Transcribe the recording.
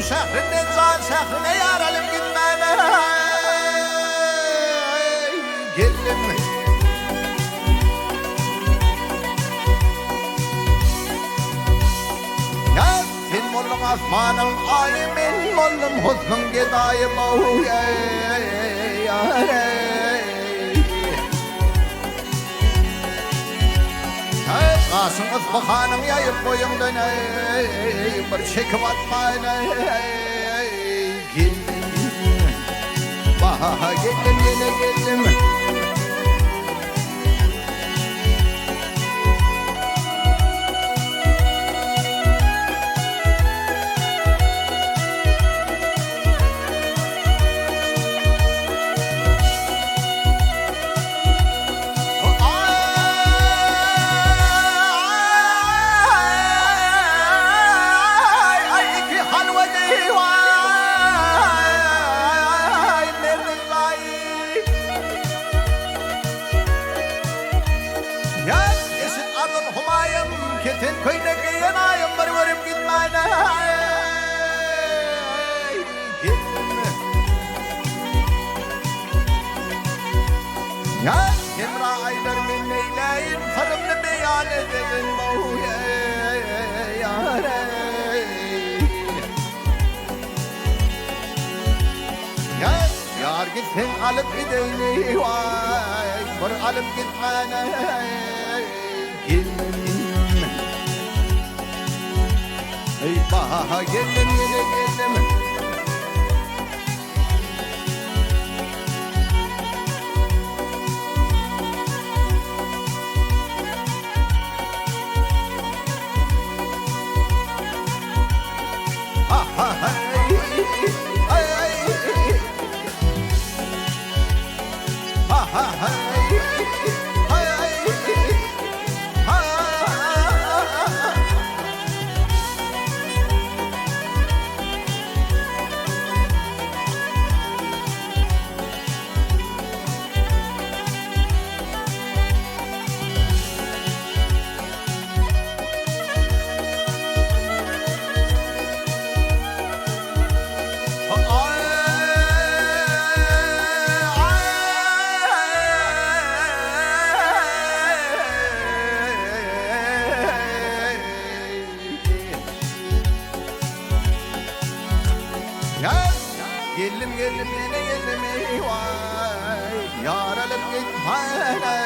şehrinden zar şehrine yaralım gitmene geldim. Ya sen mollum asmanın alimin mollum husnun gedayım oh ya Asınız bakanım yayıp boyumdan bir çekip atmayın geldim. Baha geldim yine geldim. Ketin köydeki yanayım var varım gitmene gitme. Ya Emrah Aydar min neyleyim sarımlı beyan edin bu yâre. Ya yar gitsin alıp gideyni vay var alıp gitmene gitme. Eyvah geldim yine geldim. Ha ha hay ay ha ha hay Geldim geldim yine geldim ey vay yaralım gitmene